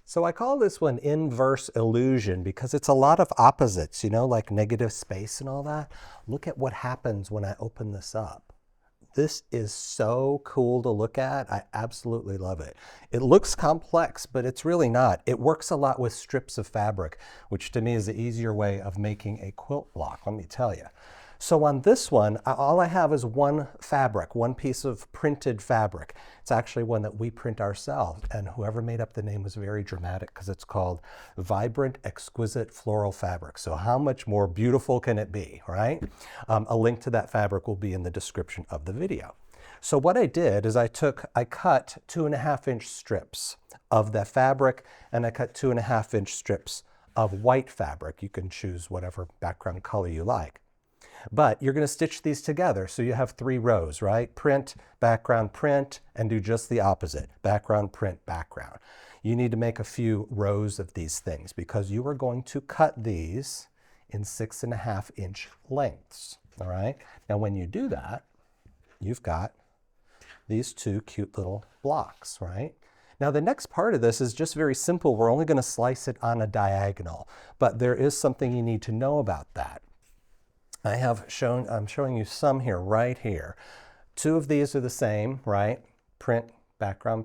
So I call this one inverse illusion because it's a lot of opposites, you know, like negative space and all that. Look at what happens when I open this up. This is so cool to look at. I absolutely love it. It looks complex, but it's really not. It works a lot with strips of fabric, which to me is the easier way of making a quilt block, let me tell you. So on this one, all I have is one fabric, one piece of printed fabric. It's actually one that we print ourselves, and whoever made up the name was very dramatic because it's called Vibrant Exquisite Floral Fabric. So how much more beautiful can it be, right? A link to that fabric will be in the description of the video. So what I did is I cut 2.5-inch strips of that fabric, and I cut 2.5-inch strips of white fabric. You can choose whatever background color you like. But you're going to stitch these together, so you have 3 rows, right? Print, print, and do just the opposite. Background, print, background. You need to make a few rows of these things because you are going to cut these in 6.5-inch lengths, all right? Now when you do that, you've got these 2 cute little blocks, right? Now the next part of this is just very simple. We're only going to slice it on a diagonal, but there is something you need to know about that. I'm showing you some here, right here. 2 of these are the same, right? Print,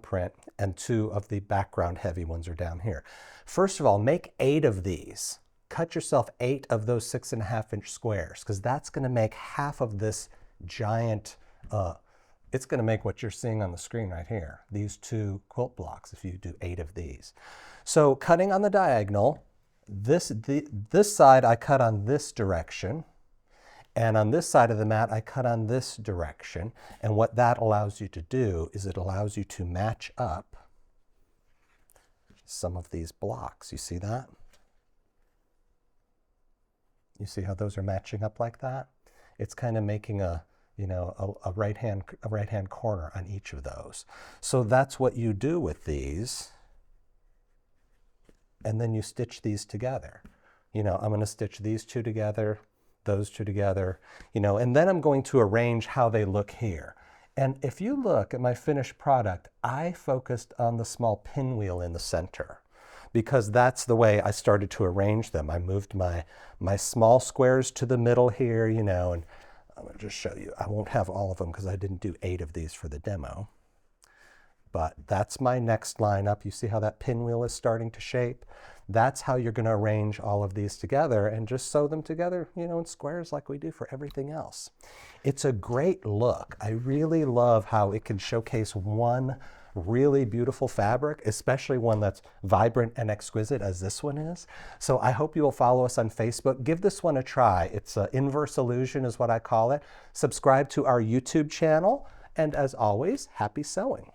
print, and 2 of the background heavy ones are down here. First of all, make 8 of these. Cut yourself 8 of those 6.5-inch squares, because that's going to make half of this giant, it's going to make what you're seeing on the screen right here, these 2 quilt blocks, if you do 8 of these. So cutting on the diagonal, this side I cut on this direction, and on this side of the mat, I cut on this direction. And what that allows you to do is it allows you to match up some of these blocks. You see that? You see how those are matching up like that? It's kind of making a right-hand corner on each of those. So that's what you do with these. And then you stitch these together. You know, I'm going to stitch these 2 together, those 2 together, you know, and then I'm going to arrange how they look here. And if you look at my finished product, I focused on the small pinwheel in the center because that's the way I started to arrange them. I moved my small squares to the middle here, you know, and I'm going to just show you. I won't have all of them because I didn't do 8 of these for the demo. But that's my next lineup. You see how that pinwheel is starting to shape? That's how you're going to arrange all of these together and just sew them together, you know, in squares like we do for everything else. It's a great look. I really love how it can showcase one really beautiful fabric, especially one that's vibrant and exquisite as this one is. So I hope you will follow us on Facebook. Give this one a try. It's Inverse Illusion is what I call it. Subscribe to our YouTube channel. And as always, happy sewing.